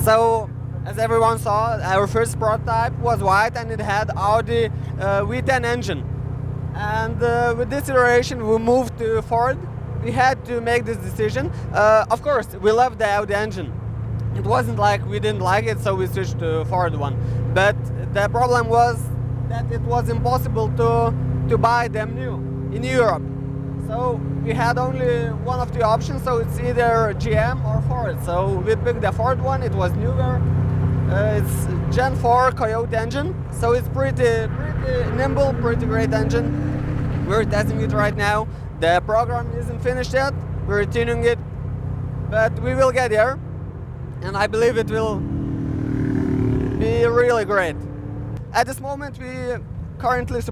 So, as everyone saw, our first prototype was white and it had Audi V10 engine. And with this iteration, we moved to Ford. We had to make this decision. Of course, we loved the Audi engine. It wasn't like we didn't like it, so we switched to Ford one. But the problem was that it was impossible to buy them new in Europe. So we had only one of the options, so it's either GM or Ford. So we picked the Ford one, it was newer. It's Gen 4 Coyote engine, so it's pretty nimble, pretty great engine. We're testing it right now. The program isn't finished yet, we're tuning it, but we will get there. And I believe it will be really great. At this moment we currently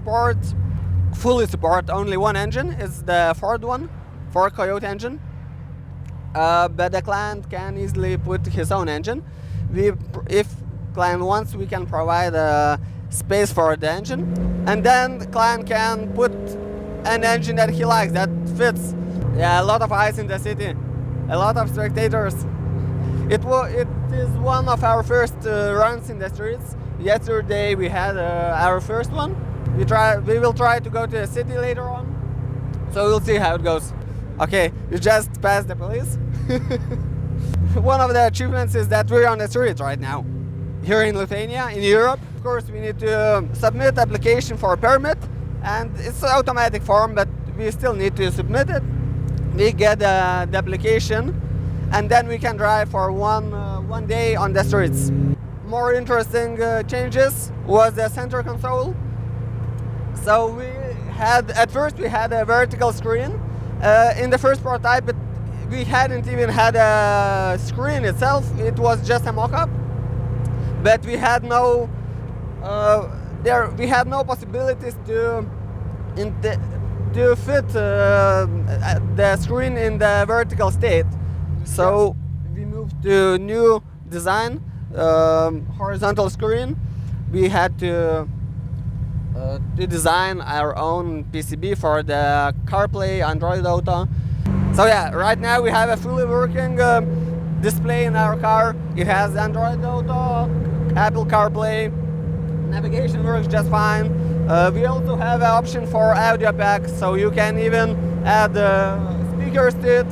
fully support only one engine. It's the Ford one, Ford Coyote engine. But the client can easily put his own engine. If client wants, we can provide a space for the engine, and then the client can put an engine that he likes, that fits. Yeah, a lot of ice in the city, a lot of spectators. It is one of our first runs in the streets. Yesterday we had our first one. We will try to go to the city later on, so we'll see how it goes. Okay, we just passed the police. One of the achievements is that we're on the street right now, here in Lithuania, in Europe. Of course, we need to submit application for a permit, and it's an automatic form, but we still need to submit it. We get the application, and then we can drive for one day on the streets. More interesting changes was the center console. So at first we had a vertical screen. In the first prototype, we hadn't even had a screen itself. It was just a mock-up. But we had no possibilities to fit the screen in the vertical state. So we moved to new design, horizontal screen. We had to design our own PCB for the CarPlay Android Auto. So yeah, right now we have a fully working display in our car. It has Android Auto, Apple CarPlay, navigation works just fine. We also have an option for audio pack, so you can even add speakers to it.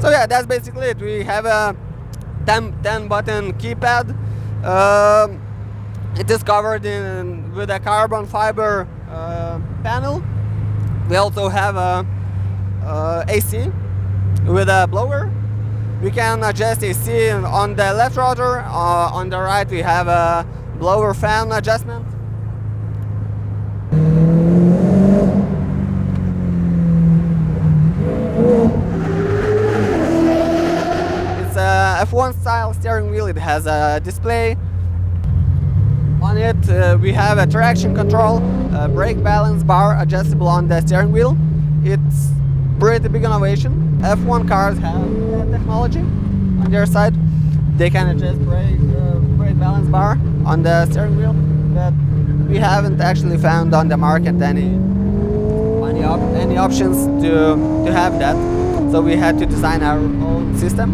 So yeah, that's basically it. We have a 10 button keypad. It is covered with a carbon fiber panel. We also have a AC with a blower. We can adjust AC on the left rotor. On the right we have a blower fan adjustment. It's a F1 style steering wheel. It has a display. On it we have a traction control, brake balance bar adjustable on the steering wheel. It's pretty big innovation. F1 cars have that technology on their side. They can adjust brake balance bar on the steering wheel, but we haven't actually found on the market any options to have that. So we had to design our own system,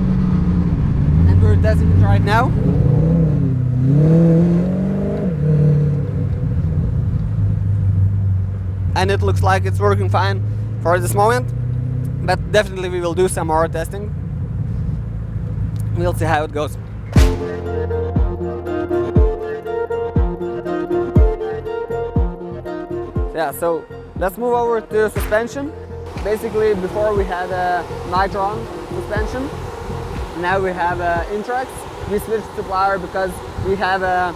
and we're testing it right now. And it looks like it's working fine for this moment, but definitely we will do some more testing. We'll see how it goes. Yeah, so let's move over to suspension. Basically, before we had a nitron suspension, now we have a Intrax. We switched supplier because we have a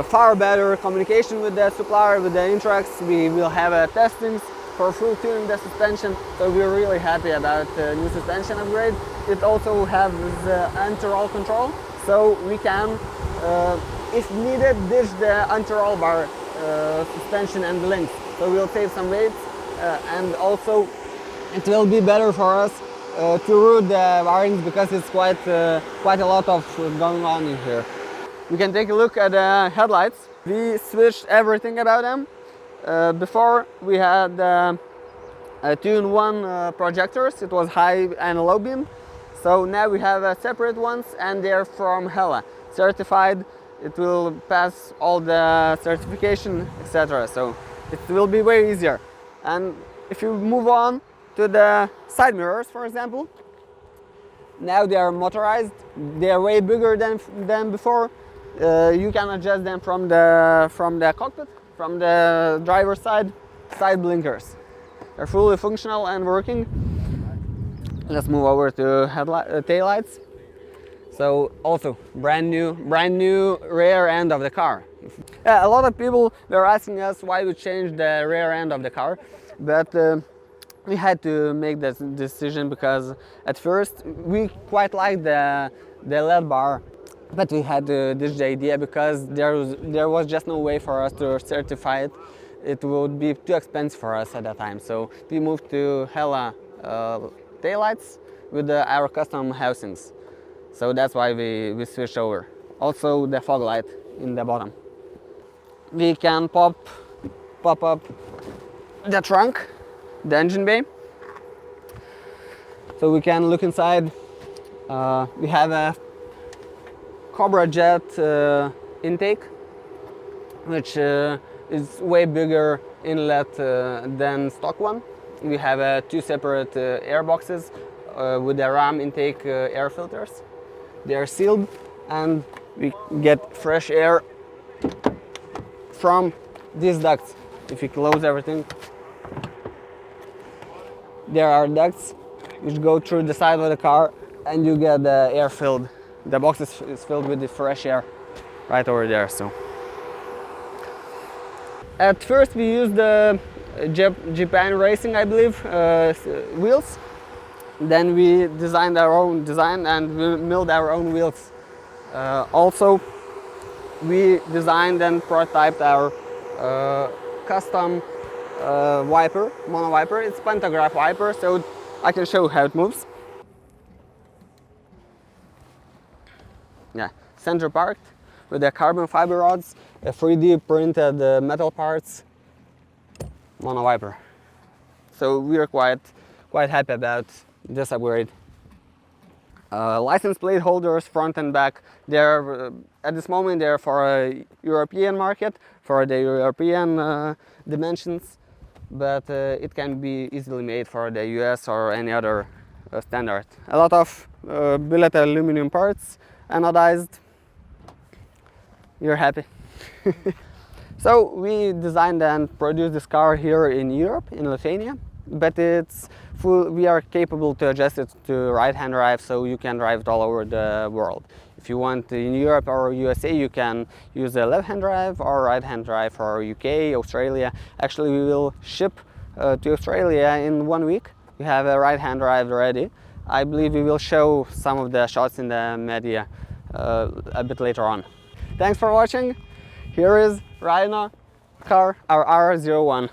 far better communication with the supplier, with the Intrax. We will have testings for full tuning the suspension, so we're really happy about the new suspension upgrade. It also has anti-roll control, so we can, if needed, ditch the anti-roll bar suspension and the links. So we'll save some weight, and also it will be better for us to route the wirings because it's quite a lot of going on in here. We can take a look at the headlights. We switched everything about them. Before we had 2-in-1 projectors. It was high and low beam. So now we have separate ones, and they're from Hella, certified. It will pass all the certification, etc. So it will be way easier. And if you move on to the side mirrors, for example, now they are motorized. They are way bigger than before. You can adjust them from the cockpit, from the driver's side blinkers. They're fully functional and working. Let's move over to taillights. So also brand new rear end of the car. A lot of people were asking us why we changed the rear end of the car, but we had to make this decision because at first we quite liked the LED bar, but we had to ditch the idea because there was just no way for us to certify it. It would be too expensive for us at that time. So we moved to Hella taillights with our custom housings. So that's why we switched over. Also the fog light in the bottom. We can pop up the trunk, the engine bay, so we can look inside. We have a Cobra Jet intake, which is way bigger inlet than stock one. We have 2 separate air boxes with the ram intake air filters. They are sealed, and we get fresh air from these ducts. If you close everything, there are ducts which go through the side of the car, and you get the air filled. The box is filled with the fresh air right over there. So at first we used the Japan Racing, I believe, wheels. Then we designed our own design and we milled our own wheels. Also, we designed and prototyped our custom wiper, mono wiper. It's pantograph wiper, so I can show how it moves. Yeah, center parked with the carbon fiber rods, 3D printed metal parts, mono wiper. So we are quite happy about this upgrade. License plate holders front and back. They're at this moment they're for a European market, for the European dimensions, but it can be easily made for the US or any other standard. A lot of billet aluminum parts, anodized. You're happy. So we designed and produced this car here in Europe, in Lithuania, but it's full. We are capable to adjust it to right-hand drive, so you can drive it all over the world. If you want in Europe or USA, you can use a left-hand drive or right-hand drive for UK, Australia. Actually, we will ship to Australia in 1 week. We have a right-hand drive ready. I believe we will show some of the shots in the media a bit later on. Thanks for watching. Here is Rhino RR01.